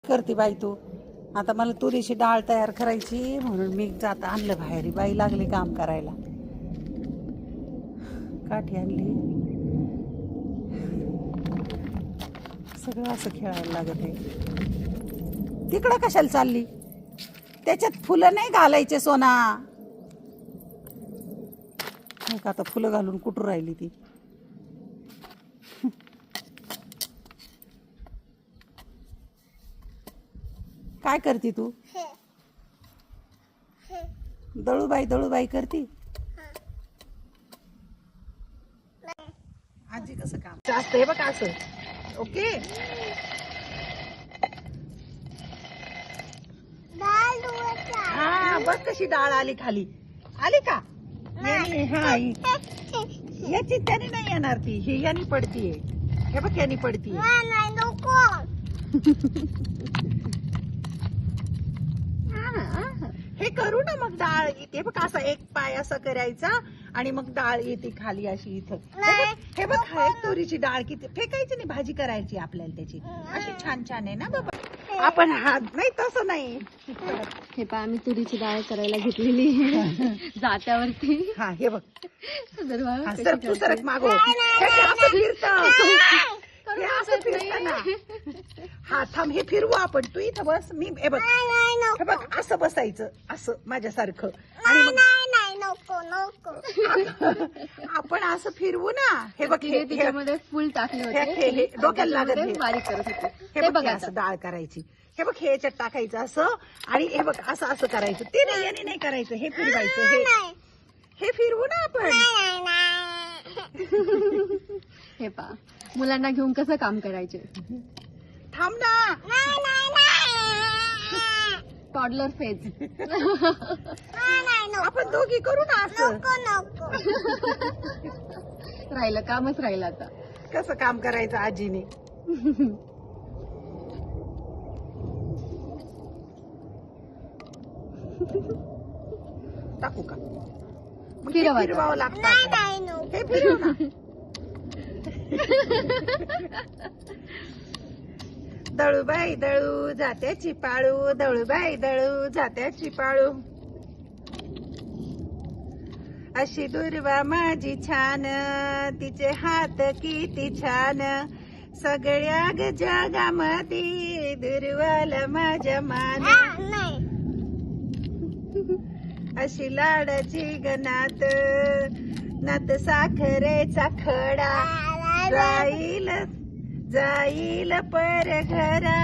करते बाई तू? आता मला तुरीची डाळ तयार करायची म्हणून मी जात आणलं बाहेर. बाई लागली काम करायला. काठी आणली. सगळं असं खेळायला लागत आहे. तिकडं कशाला चालली? त्याच्यात फुलं नाही घालायचे सोना. का आता फुलं घालून कुठून राहिली ती? काय करती तू? दळूबाई करती. आजी कसं काम जास्त आहे बघ असं. ओके. हा बघ कशी डाळ आली खाली. आली का? हा याची त्याने नाही येणार ती. ही यानी पडतीये. हे बघ यानी पडतीये. हे करू ना मग डाळ येते बघ. असा एक पाय असा करायचा आणि मग डाळ येते खाली अशी इथं. हे बघ तुरीची डाळ किती फेकायची नाही. भाजी करायची आपल्याला त्याची. अशी छान छान आहे ना बाबा. आपण हात नाही तसं नाही. हे पहा आम्ही तुरीची डाळ करायला घेतलेली जात्यावरती. हा हे बघ. हा, सर तू सरक मागो. असं फिरतं. हे असं फिरतं ना. हा थांब हे फिरवू आपण. तू इथं बस. मी हे बघ. हे बघ असं बसायचं असं माझ्यासारखं. आणि मग आपण असं फिरवू ना. हे बघ त्याच्यामध्ये फुल टाकले हे डोक्याला लागत नाही. बारीक करत होते. हे बघ असं डाळ करायची. हे बघ हे याच्यात टाकायचं असं आणि हे बघ असं असं करायचं. ते नाही याने नाही करायचं. हे फिरवायचं. हे फिरवू ना आपण. हे पहा मुलांना घेऊन कसं काम करायचे. थांब ना. Toddler phase. आपण दोघी करू ना असं. राहिलं कामच राहिलं आता. कसं काम करायचं आजीने. टाकू का? फिरवावं लागतं. हे फिरव ना. दळूबाई दळू जात्याची पाळू. दळूबाई दळू जात्याची पाळू. अशी दुर्वा माझी छान. तिचे हात किती छान. सगळ्या ग जगामध्ये दुर्वाला माझ्या मान. अशी लाडाची गनात नात साखरेचा खडा. जाईल पर घरा.